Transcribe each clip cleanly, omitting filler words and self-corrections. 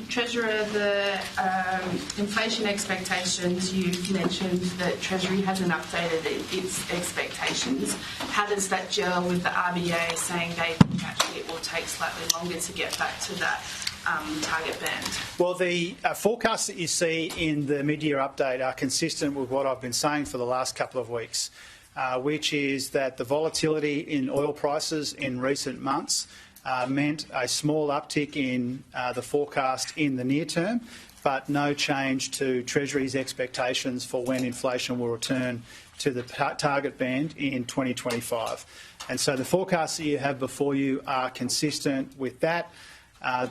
Treasurer, the inflation expectations, you've mentioned that Treasury hasn't updated its expectations. How does that gel with the RBA saying they think actually it will take slightly longer to get back to that target band? Well, the forecasts that you see in the mid-year update are consistent with what I've been saying for the last couple of weeks, which is that the volatility in oil prices in recent months meant a small uptick in the forecast in the near term, but no change to Treasury's expectations for when inflation will return to the target band in 2025. And so the forecasts that you have before you are consistent with that.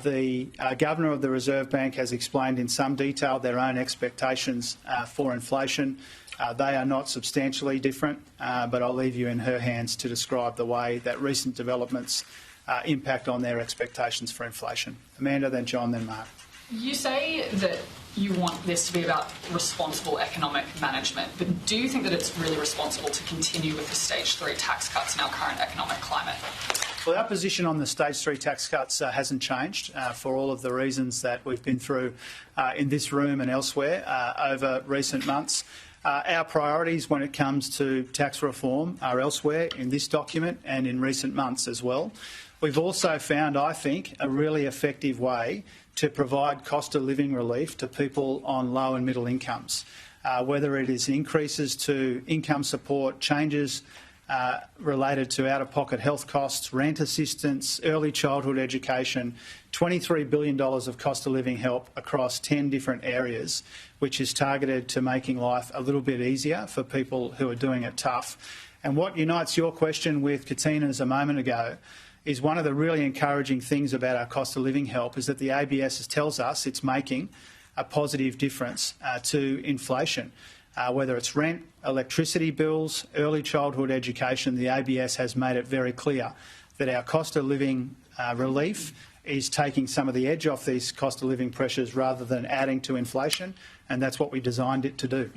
The Governor of the Reserve Bank has explained in some detail their own expectations for inflation. They are not substantially different, but I'll leave you in her hands to describe the way that recent developments impact on their expectations for inflation. Amanda, then John, then Mark. You say that you want this to be about responsible economic management, but do you think that it's really responsible to continue with the Stage 3 tax cuts in our current economic climate? Well, our position on the Stage 3 tax cuts hasn't changed for all of the reasons that we've been through in this room and elsewhere over recent months. Our priorities when it comes to tax reform are elsewhere in this document and in recent months as well. We've also found, I think, a really effective way to provide cost of living relief to people on low and middle incomes, whether it is increases to income support, changes related to out-of-pocket health costs, rent assistance, early childhood education, $23 billion of cost of living help across 10 different areas, which is targeted to making life a little bit easier for people who are doing it tough. And what unites your question with Katina's a moment ago is one of the really encouraging things about our cost of living help is that the ABS tells us it's making a positive difference to inflation. Whether it's rent, electricity bills, early childhood education, the ABS has made it very clear that our cost of living relief is taking some of the edge off these cost of living pressures rather than adding to inflation, and that's what we designed it to do.